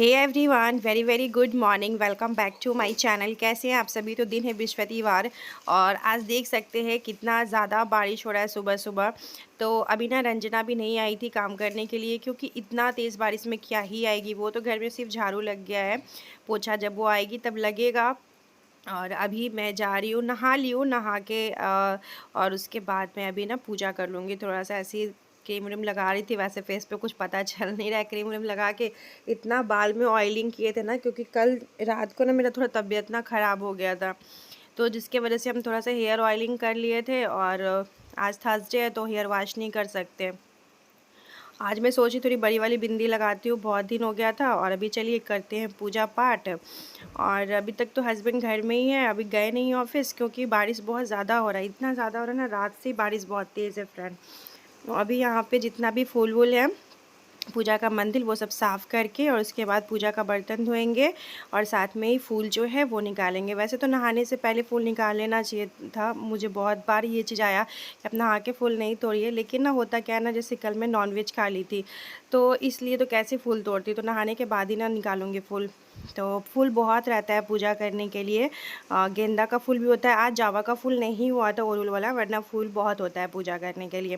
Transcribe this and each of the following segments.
Hey everyone, very very good morning. Welcome back to my channel. कैसे हैं आप सभी। तो दिन है बृहस्पतिवार और आज देख सकते हैं कितना ज़्यादा बारिश हो रहा है सुबह सुबह। तो अभी ना रंजना भी नहीं आई थी काम करने के लिए, क्योंकि इतना तेज़ बारिश में क्या ही आएगी। वो तो घर में सिर्फ झाड़ू लग गया है, पोछा जब वो आएगी तब लगेगा। और अभी मैं जा रही हूँ, नहा ली हूँ, नहा के और उसके बाद मैं अभी ना पूजा कर लूँगी। थोड़ा सा ऐसी क्रीम व्रीम लगा रही थी, वैसे फेस पे कुछ पता चल नहीं रहा है। क्रीम व्रीम लगा के इतना बाल में ऑयलिंग किए थे ना, क्योंकि कल रात को ना मेरा थोड़ा तबीयत ना ख़राब हो गया था, तो जिसके वजह से हम थोड़ा सा हेयर ऑयलिंग कर लिए थे। और आज थर्सडे है तो हेयर वॉश नहीं कर सकते। आज मैं सोची थोड़ी बड़ी वाली बिंदी लगाती हूँ, बहुत दिन हो गया था। और अभी चलिए करते हैं पूजा पाठ। और अभी तक तो हस्बैंड घर में ही है, अभी गए नहीं ऑफिस, क्योंकि बारिश बहुत ज़्यादा हो रहा है। इतना ज़्यादा हो रहा है ना, रात से ही बारिश बहुत तेज़ है फ्रेंड। अभी यहाँ पे जितना भी फूल वूल है पूजा का मंदिर, वो सब साफ़ करके और उसके बाद पूजा का बर्तन धोएंगे और साथ में ही फूल जो है वो निकालेंगे। वैसे तो नहाने से पहले फूल निकाल लेना चाहिए था। मुझे बहुत बार ये चीज़ आया कि अब नहा के फूल नहीं तोड़िए, लेकिन ना होता क्या है ना, जैसे कल मैं नॉनवेज खा ली थी तो इसलिए तो कैसे फूल तोड़ती, तो नहाने के बाद ही ना निकालूंगी फूल। तो फूल बहुत रहता है पूजा करने के लिए। गेंदा का फूल भी होता है। आज जावा का फूल नहीं हुआ था ओरुल वाला, वरना फूल बहुत होता है पूजा करने के लिए।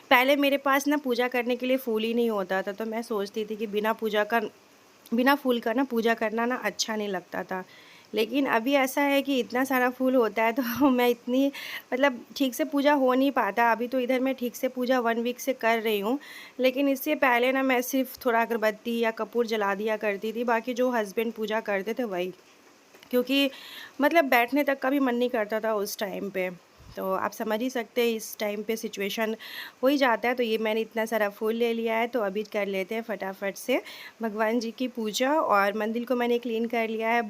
पहले मेरे पास ना पूजा करने के लिए फूल ही नहीं होता था, तो मैं सोचती थी कि बिना फूल का ना पूजा करना ना अच्छा नहीं लगता था। लेकिन अभी ऐसा है कि इतना सारा फूल होता है तो मैं इतनी मतलब ठीक से पूजा हो नहीं पाता। अभी तो इधर मैं ठीक से पूजा 1 वीक से कर रही हूँ, लेकिन इससे पहले ना मैं सिर्फ थोड़ा अगरबत्ती या कपूर जला दिया करती थी, बाकी जो हस्बैंड पूजा करते थे वही। क्योंकि मतलब बैठने तक का भी मन नहीं करता था उस टाइम पे। तो आप समझ ही सकते हैं इस टाइम पे सिचुएशन हो ही जाता है। तो ये मैंने इतना सारा फूल ले लिया है, तो अभी कर लेते हैं फटाफट से भगवान जी की पूजा। और मंदिर को मैंने क्लीन कर लिया है।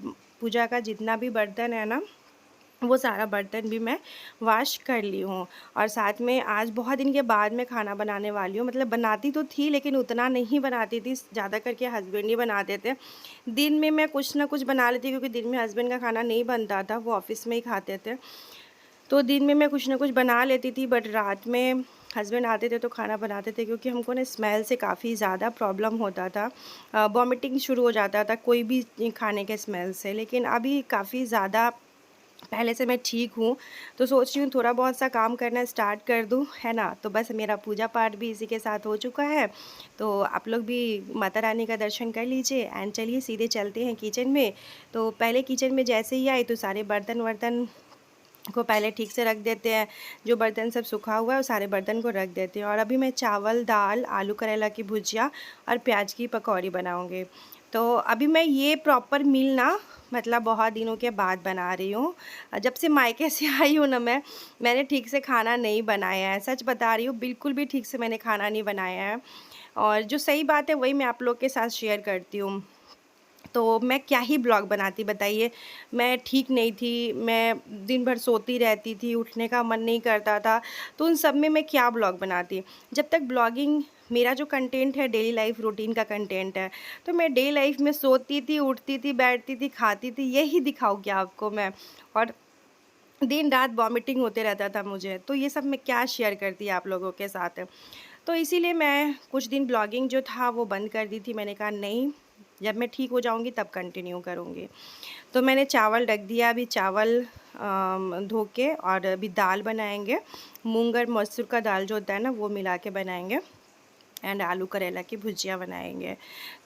पूजा का जितना भी बर्तन है ना, वो सारा बर्तन भी मैं वॉश कर ली हूँ। और साथ में आज बहुत दिन के बाद मैं खाना बनाने वाली हूँ। मतलब बनाती तो थी, लेकिन उतना नहीं बनाती थी, ज़्यादा करके हस्बैंड ही बनाते थे। दिन में मैं कुछ ना कुछ बना लेती, क्योंकि दिन में हस्बैंड का खाना नहीं बनता था, वो ऑफिस में ही खाते थे। तो दिन में मैं कुछ ना कुछ बना लेती थी, बट रात में हस्बैंड आते थे तो खाना बनाते थे, क्योंकि हमको ना स्मेल से काफ़ी ज़्यादा प्रॉब्लम होता था। वॉमिटिंग शुरू हो जाता था कोई भी खाने के स्मेल से। लेकिन अभी काफ़ी ज़्यादा पहले से मैं ठीक हूँ, तो सोच रही हूँ थोड़ा बहुत सा काम करना स्टार्ट कर दूँ, है ना। तो बस मेरा पूजा पाठ भी इसी के साथ हो चुका है। तो आप लोग भी माता रानी का दर्शन कर लीजिए एंड चलिए सीधे चलते हैं किचन में। तो पहले किचन में जैसे ही आए तो सारे बर्तन वर्तन को पहले ठीक से रख देते हैं। जो बर्तन सब सूखा हुआ है वो सारे बर्तन को रख देते हैं। और अभी मैं चावल, दाल, आलू करेला की भुजिया और प्याज की पकौड़ी बनाऊंगी। तो अभी मैं ये प्रॉपर मील ना मतलब बहुत दिनों के बाद बना रही हूँ। जब से मायके से आई हूँ ना मैंने ठीक से खाना नहीं बनाया है। सच बता रही हूँ, बिल्कुल भी ठीक से मैंने खाना नहीं बनाया है। और जो सही बात है वही मैं आप लोग के साथ शेयर करती हूँ। तो मैं क्या ही ब्लॉग बनाती बताइए। मैं ठीक नहीं थी, मैं दिन भर सोती रहती थी, उठने का मन नहीं करता था, तो उन सब में मैं क्या ब्लॉग बनाती। जब तक ब्लॉगिंग मेरा जो कंटेंट है डेली लाइफ रूटीन का कंटेंट है, तो मैं डेली लाइफ में सोती थी, उठती थी, बैठती थी, खाती थी, यही दिखाऊँ क्या आपको मैं। और दिन रात वॉमिटिंग होते रहता था मुझे, तो ये सब मैं क्या शेयर करती आप लोगों के साथ। तो इसीलिए मैं कुछ दिन ब्लॉगिंग जो था वो बंद कर दी थी। मैंने कहा नहीं, जब मैं ठीक हो जाऊंगी तब कंटिन्यू करूंगी। तो मैंने चावल रख दिया। अभी चावल धो के, और अभी दाल बनाएंगे। मूंग और मसूर का दाल जो होता है ना, वो मिला के बनाएंगे एंड आलू करेला की भुजिया बनाएंगे।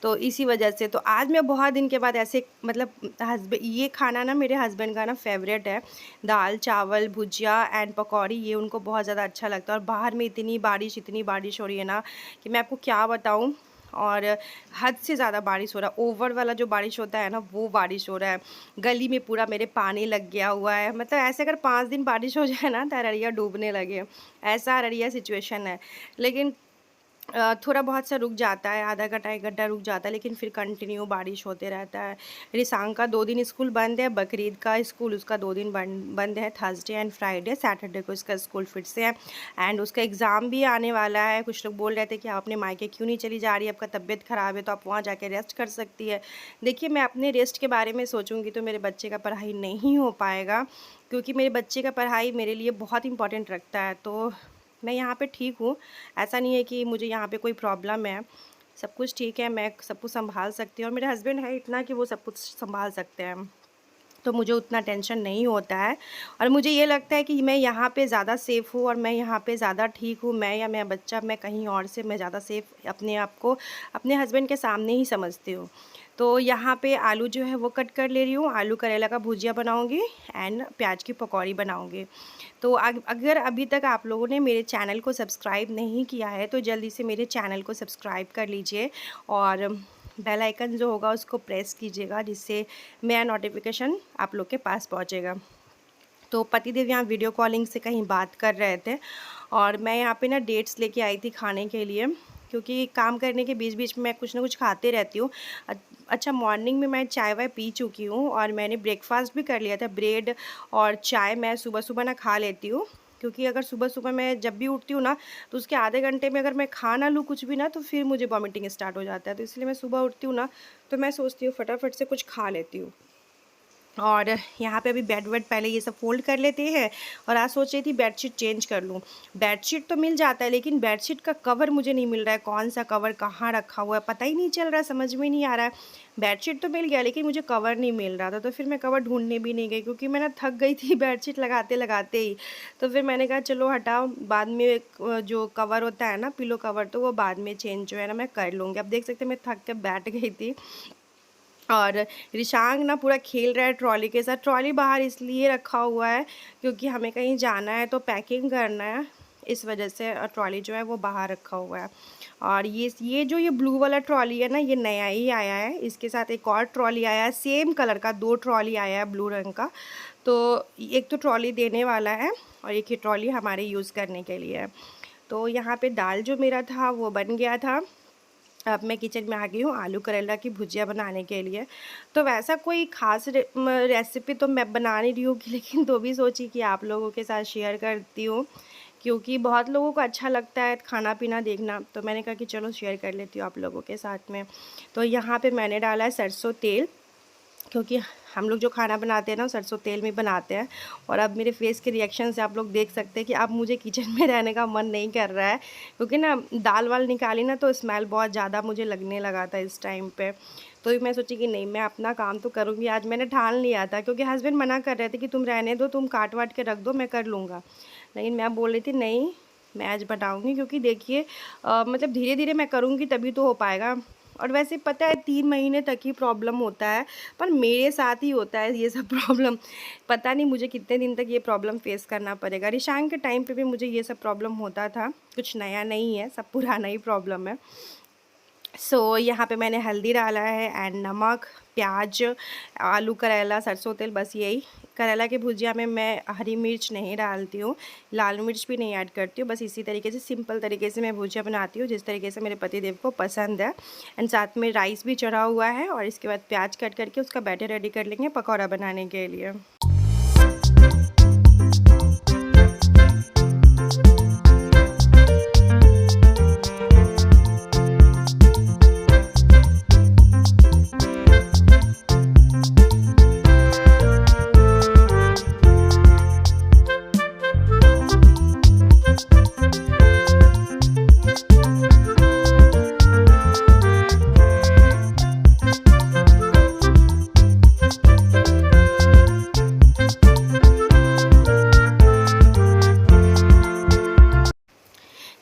तो इसी वजह से तो आज मैं बहुत दिन के बाद ऐसे मतलब हस्बैंड, ये खाना ना मेरे हस्बैंड का ना फेवरेट है। दाल, चावल, भुजिया एंड पकौड़ी, ये उनको बहुत ज़्यादा अच्छा लगता है। और बाहर में इतनी बारिश हो रही है ना कि मैं आपको क्या बताऊँ। और हद से ज़्यादा बारिश हो रहा है। ओवर वाला जो बारिश होता है ना, वो बारिश हो रहा है। गली में पूरा मेरे पानी लग गया हुआ है। मतलब ऐसे अगर 5 दिन बारिश हो जाए ना तो अररिया डूबने लगे, ऐसा अररिया सिचुएशन है। लेकिन थोड़ा बहुत सा रुक जाता है, आधा घंटा 1 घंटा रुक जाता है, लेकिन फिर कंटिन्यू बारिश होते रहता है। रिसांग का 2 दिन स्कूल बंद है, बकरीद का स्कूल उसका 2 दिन बंद है, थर्सडे एंड फ्राइडे। सैटरडे को इसका स्कूल फिर से है एंड उसका एग्ज़ाम भी आने वाला है। कुछ लोग बोल रहे थे कि आप अपने मायके क्यों नहीं चली जा रही, आपका तबीयत ख़राब है तो आप वहाँ जाके रेस्ट कर सकती है। देखिए, मैं अपने रेस्ट के बारे में सोचूंगी तो मेरे बच्चे का पढ़ाई नहीं हो पाएगा, क्योंकि मेरे बच्चे का पढ़ाई मेरे लिए बहुत इंपॉर्टेंट रखता है। तो मैं यहाँ पे ठीक हूँ, ऐसा नहीं है कि मुझे यहाँ पे कोई प्रॉब्लम है। सब कुछ ठीक है, मैं सब कुछ सँभाल सकती हूँ और मेरे हस्बैंड है इतना कि वो सब कुछ सँभाल सकते हैं। तो मुझे उतना टेंशन नहीं होता है और मुझे ये लगता है कि मैं यहाँ पे ज़्यादा सेफ़ हूँ और मैं यहाँ पे ज़्यादा ठीक हूँ। मैं या मेरा बच्चा, मैं कहीं और से मैं ज़्यादा सेफ़ अपने आप को अपने हस्बैंड के सामने ही समझती हूँ। तो यहाँ पे आलू जो है वो कट कर ले रही हूँ, आलू करेला का भुजिया बनाऊँगी एंड प्याज की पकौड़ी बनाऊँगी। तो अगर अभी तक आप लोगों ने मेरे चैनल को सब्सक्राइब नहीं किया है तो जल्दी से मेरे चैनल को सब्सक्राइब कर लीजिए और बेल आइकन जो होगा उसको प्रेस कीजिएगा, जिससे मेरा नोटिफिकेशन आप लोग के पास पहुंचेगा। तो पतिदेव यहाँ वीडियो कॉलिंग से कहीं बात कर रहे थे और मैं यहाँ पे ना डेट्स लेके आई थी खाने के लिए, क्योंकि काम करने के बीच बीच में मैं कुछ ना कुछ खाते रहती हूँ। अच्छा, मॉर्निंग में मैं चाय वाय पी चुकी हूँ और मैंने ब्रेकफास्ट भी कर लिया था। ब्रेड और चाय मैं सुबह सुबह ना खा लेती हूँ, क्योंकि अगर सुबह सुबह मैं जब भी उठती हूँ ना तो उसके आधे घंटे में अगर मैं खा ना लूँ कुछ भी ना तो फिर मुझे वॉमिटिंग स्टार्ट हो जाता है। तो इसलिए मैं सुबह उठती हूँ ना तो मैं सोचती हूँ फटाफट से कुछ खा लेती हूँ। और यहाँ पे अभी बेड वेड पहले ये सब फ़ोल्ड कर लेते हैं और आज सोच रही थी बेडशीट चेंज कर लूँ। बेडशीट तो मिल जाता है लेकिन बेडशीट का कवर मुझे नहीं मिल रहा है, कौन सा कवर कहाँ रखा हुआ है पता ही नहीं चल रहा है, समझ में नहीं आ रहा है। बेडशीट तो मिल गया लेकिन मुझे कवर नहीं मिल रहा था, तो फिर मैं कवर ढूंढने भी नहीं गई क्योंकि मैं ना थक गई थी बेडशीट लगाते लगाते ही। तो फिर मैंने कहा चलो हटाओ, बाद में जो कवर होता है ना पिलो कवर, तो वो बाद में चेंज जो है ना मैं कर लूँगी। अब देख सकते हैं मैं थक के बैठ गई थी और रिशांग ना पूरा खेल रहा है ट्रॉली के साथ। ट्रॉली बाहर इसलिए रखा हुआ है क्योंकि हमें कहीं जाना है तो पैकिंग करना है, इस वजह से ट्रॉली जो है वो बाहर रखा हुआ है। और ये ब्लू वाला ट्रॉली है ना, ये नया ही आया है। इसके साथ एक और ट्रॉली आया है सेम कलर का, 2 ट्रॉली आया है ब्लू रंग का। तो एक तो ट्रॉली देने वाला है और एक ही ट्रॉली हमारे यूज़ करने के लिए है। तो यहाँ पे दाल जो मेरा था वो बन गया था। अब मैं किचन में आ गई हूँ आलू करेला की भुजिया बनाने के लिए। तो वैसा कोई ख़ास रेसिपी तो मैं बना नहीं रही हूँ कि, लेकिन तो भी सोची कि आप लोगों के साथ शेयर करती हूँ, क्योंकि बहुत लोगों को अच्छा लगता है खाना पीना देखना, तो मैंने कहा कि चलो शेयर कर लेती हूँ आप लोगों के साथ में। तो यहाँ पे मैंने डाला है सरसों तेल, क्योंकि हम लोग जो खाना बनाते हैं ना सरसों तेल में बनाते हैं। और अब मेरे फेस के रिएक्शन से आप लोग देख सकते हैं कि अब मुझे किचन में रहने का मन नहीं कर रहा है, क्योंकि ना दाल वाल निकाली ना तो स्मेल बहुत ज़्यादा मुझे लगने लगा था इस टाइम पे। तो मैं सोची कि नहीं, मैं अपना काम तो करूँगी आज। मैंने ठान लिया था क्योंकि हस्बैंड मना कर रहे थे कि तुम रहने दो, तुम काट वाट के रख दो, मैं कर लूँगा। लेकिन मैं बोल रही थी नहीं, मैं आज बनाऊँगी, क्योंकि देखिए मतलब धीरे धीरे मैं करूँगी तभी तो हो पाएगा। और वैसे पता है 3 महीने तक ही प्रॉब्लम होता है, पर मेरे साथ ही होता है ये सब प्रॉब्लम। पता नहीं मुझे कितने दिन तक ये प्रॉब्लम फेस करना पड़ेगा। रिशांग के टाइम पे भी मुझे ये सब प्रॉब्लम होता था, कुछ नया नहीं है, सब पुराना ही प्रॉब्लम है। यहाँ पे मैंने हल्दी डाला है एंड नमक, प्याज, आलू करेला, सरसों तेल, बस यही। करेला की भुजिया में मैं हरी मिर्च नहीं डालती हूँ, लाल मिर्च भी नहीं ऐड करती हूँ, बस इसी तरीके से सिंपल तरीके से मैं भुजिया बनाती हूँ जिस तरीके से मेरे पतिदेव को पसंद है। एंड साथ में राइस भी चढ़ा हुआ है और इसके बाद प्याज कट करके उसका बैटर रेडी कर लेंगे पकौड़ा बनाने के लिए।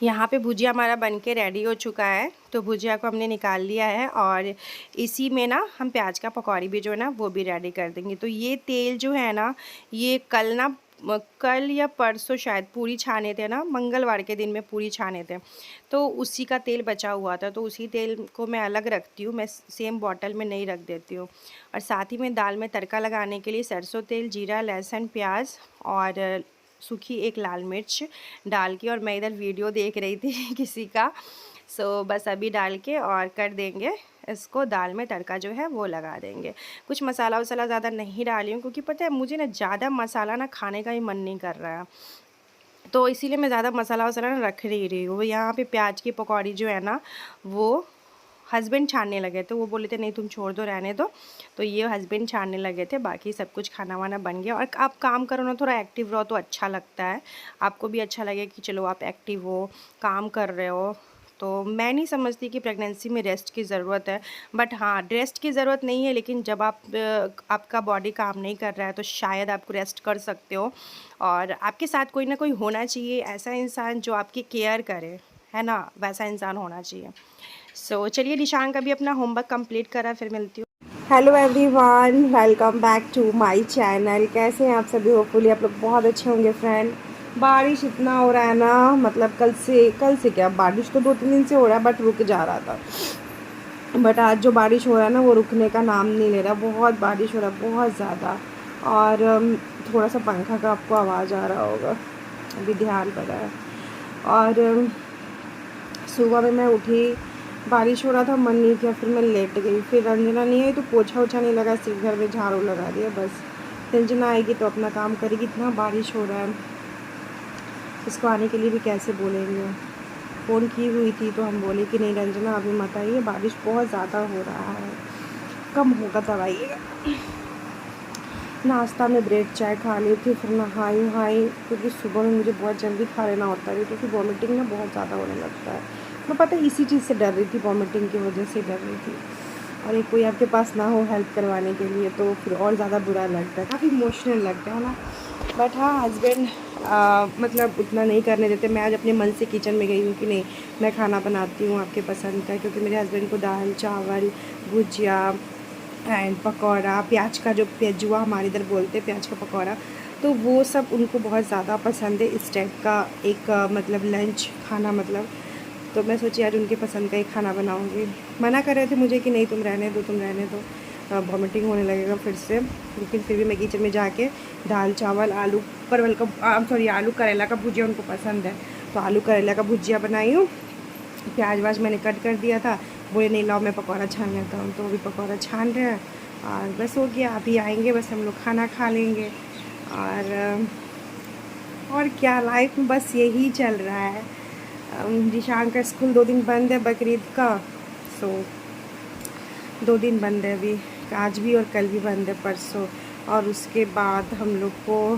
यहाँ पे भुजिया हमारा बनके रेडी हो चुका है, तो भुजिया को हमने निकाल लिया है और इसी में ना हम प्याज का पकौड़ी भी जो है ना वो भी रेडी कर देंगे। तो ये तेल जो है ना, ये कल या परसों शायद पूरी छाने थे ना, मंगलवार के दिन में पूरी छाने थे, तो उसी का तेल बचा हुआ था, तो उसी तेल को मैं अलग रखती हूँ, मैं सेम बॉटल में नहीं रख देती हूँ। और साथ ही में दाल में तड़का लगाने के लिए सरसों तेल, जीरा, लहसुन, प्याज और सूखी एक लाल मिर्च डाल के, और मैं इधर वीडियो देख रही थी किसी का, बस अभी डाल के और कर देंगे इसको, दाल में तड़का जो है वो लगा देंगे। कुछ मसाला वसाला ज़्यादा नहीं डाली हूँ क्योंकि पता है मुझे ना ज़्यादा मसाला ना खाने का ही मन नहीं कर रहा है, तो इसीलिए मैं ज़्यादा मसाला वसाला ना रख नहीं रही हूँ। यहाँ पे प्याज की पकौड़ी जो है ना वो हस्बैंड छानने लगे थे, वो बोले थे नहीं तुम छोड़ दो, रहने दो, तो ये हस्बैंड छानने लगे थे। बाकी सब कुछ खाना वाना बन गया। और आप काम करो ना, थोड़ा एक्टिव रहो तो अच्छा लगता है, आपको भी अच्छा लगे कि चलो आप एक्टिव हो, काम कर रहे हो, तो मैं नहीं समझती कि प्रेगनेंसी में रेस्ट की ज़रूरत है। बट हाँ, रेस्ट की ज़रूरत नहीं है, लेकिन जब आपका बॉडी काम नहीं कर रहा है तो शायद आपको रेस्ट कर सकते हो। और आपके साथ कोई ना कोई होना चाहिए, ऐसा इंसान जो आपकी केयर करे, है ना? वैसा इंसान होना चाहिए। सो चलिए, निशांक अभी अपना होमवर्क कंप्लीट करा, फिर मिलती हूँ। Hello everyone, welcome back to my channel. कैसे हैं आप सभी? होपफुली आप लोग बहुत अच्छे होंगे फ्रेंड। बारिश इतना हो रहा है ना, मतलब कल से क्या, बारिश तो 2-3 दिन से हो रहा है बट रुक जा रहा था। बट आज जो बारिश हो रहा है ना, वो रुकने का नाम नहीं ले रहा। बहुत बारिश हो रहा है, बहुत ज़्यादा। और थोड़ा सा पंखा का आपको आवाज़ आ रहा होगा, अभी ध्यान पड़ा है। और सुबह में मैं उठी, बारिश हो रहा था, मन नहीं किया, फिर मैं लेट गई। फिर रंजना नहीं आई तो पोछा ओछा नहीं लगा, सिर्फ घर में झाड़ू लगा दिया बस। रंजना आएगी तो अपना काम करेगी। इतना बारिश हो रहा है, इसको आने के लिए भी कैसे बोलेंगे। फ़ोन की हुई थी तो हम बोले कि नहीं रंजना अभी मत आइए, बारिश बहुत ज़्यादा हो रहा है, कम होगा तब आइएगा। नाश्ता में ब्रेड चाय खा ली थी, फिर नहाई क्योंकि सुबह में मुझे बहुत जल्दी खा लेना होता है क्योंकि वॉमिटिंग ना बहुत ज़्यादा होने लगता है। मैं पता है इसी चीज़ से डर रही थी, वॉमिटिंग की वजह से डर रही थी। और एक कोई आपके पास ना हो हेल्प करवाने के लिए तो फिर और ज़्यादा बुरा लगता है, काफ़ी इमोशनल लगता है ना। बट हाँ, हस्बैंड मतलब उतना नहीं करने देते। मैं आज अपने मन से किचन में गई हूँ कि नहीं, मैं खाना बनाती हूँ आपके पसंद का, क्योंकि मेरे हस्बैंड को दाल चावल भुजिया एंड पकौड़ा, प्याज का जो प्याजुआ हमारे इधर बोलते हैं, प्याज का पकौड़ा, तो वो सब उनको बहुत ज़्यादा पसंद है। इस टाइप का एक मतलब लंच खाना, मतलब तो मैं सोची आज उनके पसंद का ही खाना बनाऊंगी। मना कर रहे थे मुझे कि नहीं तुम रहने दो, वॉमिटिंग होने लगेगा फिर से। लेकिन फिर भी मैं किचन में जाके दाल चावल आलू परवल का आलू करेला का भुजिया उनको पसंद है, तो आलू करेला का भुजिया बनाई हूँ। प्याज वाज मैंने कट कर दिया था, बोले नहीं लाओ मैं पकौड़ा छान लेता हूँ, तो अभी पकौड़ा छान रहे हैं। और बस हो गया, अभी आएंगे, बस हम लोग खाना खा लेंगे। और क्या, लाइफ में बस यही चल रहा है। निशान का स्कूल 2 दिन बंद है बकरीद का, सो 2 दिन बंद है अभी, आज भी और कल भी बंद है, परसों। और उसके बाद हम लोग को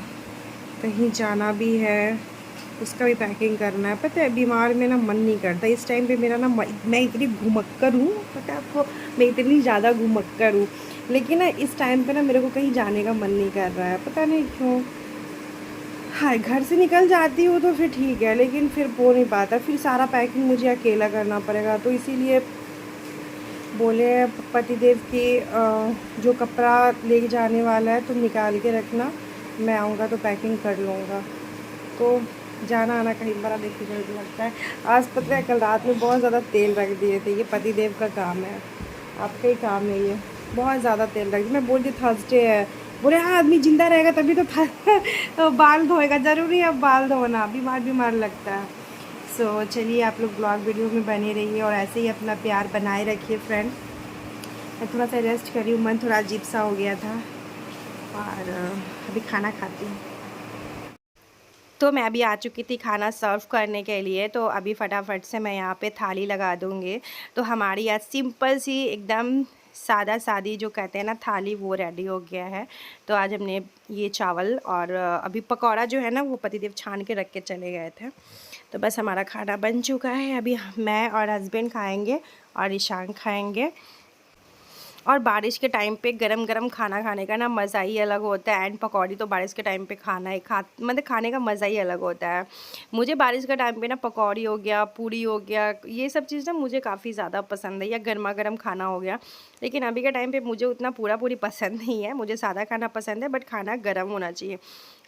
कहीं जाना भी है, उसका भी पैकिंग करना है। पता है बीमार में ना मन नहीं करता इस टाइम पे मेरा ना, मैं इतनी घुमक्कर हूँ, पता है आपको, मैं इतनी ज़्यादा घुमक्कर हूँ, लेकिन ना इस टाइम पे ना मेरे को कहीं जाने का मन नहीं कर रहा है, पता नहीं क्यों। हाँ, घर से निकल जाती हूँ तो फिर ठीक है, लेकिन फिर हो नहीं पाता, फिर सारा पैकिंग मुझे अकेला करना पड़ेगा। तो इसीलिए बोले पतिदेव की जो कपड़ा ले जाने वाला है तुम निकाल के रखना, मैं आऊँगा तो पैकिंग कर लूँगा। तो जाना आना कहीं बड़ा डिफिकल्ट लगता है। आज पता है कल रात में बहुत ज़्यादा तेल रख दिए थे, ये पतिदेव का काम है, आपका ही काम है ये। बहुत ज़्यादा तेल रख दिया, मैं बोलती थर्सडे है, बोले हाँ आदमी ज़िंदा रहेगा तभी तो तो बाल धोएगा, ज़रूरी है अब बाल धोना, बीमार लगता है। सो चलिए, आप लोग ब्लॉग वीडियो में बने रहिए और ऐसे ही अपना प्यार बनाए रखिए फ्रेंड। मैं थोड़ा सा रेस्ट करी हूँ, मन थोड़ा अजीब सा हो गया था। और अभी खाना खाती हूँ। तो मैं अभी आ चुकी थी खाना सर्व करने के लिए, तो अभी फटाफट से मैं यहाँ पे थाली लगा दूँगी। तो हमारी आज सिंपल सी एकदम सादा सादी जो कहते हैं ना थाली, वो रेडी हो गया है। तो आज हमने ये चावल और अभी पकौड़ा जो है ना वो पतिदेव छान के रख के चले गए थे। तो बस हमारा खाना बन चुका है, अभी मैं और हस्बैंड खाएंगे और ईशान खाएंगे। और बारिश के टाइम पे गरम गरम खाना खाने का ना मज़ा ही अलग होता है। एंड पकौड़ी तो बारिश के टाइम पे मतलब खाने का मज़ा ही अलग होता है। मुझे बारिश के टाइम पे ना पकौड़ी हो गया, पूड़ी हो गया, ये सब चीज़ ना मुझे काफ़ी ज़्यादा पसंद है, या गर्मा गर्म खाना हो गया। लेकिन अभी के टाइम पे मुझे उतना पूरा पूरी पसंद नहीं है, मुझे सादा खाना पसंद है, बट खाना गर्म होना चाहिए।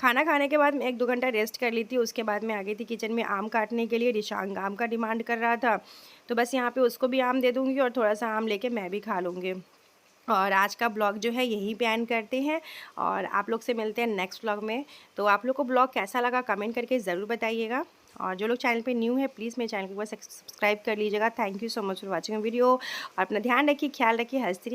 खाना खाने के बाद मैं 1-2 घंटा रेस्ट कर ली थी, उसके बाद मैं आ गई थी किचन में आम काटने के लिए। रिशांग आम का डिमांड कर रहा था, तो बस यहाँ पे उसको भी आम दे दूँगी और थोड़ा सा आम लेके मैं भी खा लूँगी। और आज का ब्लॉग जो है यहीं पे एंड करते हैं और आप लोग से मिलते हैं नेक्स्ट ब्लॉग में। तो आप लोग को ब्लॉग कैसा लगा कमेंट करके ज़रूर बताइएगा। और जो लोग चैनल पे न्यू है प्लीज़ मेरे चैनल को बस सब्सक्राइब कर लीजिएगा। Thank you so much for watching video. और अपना ध्यान रखिए, ख्याल रखिए, हंसती रहिए।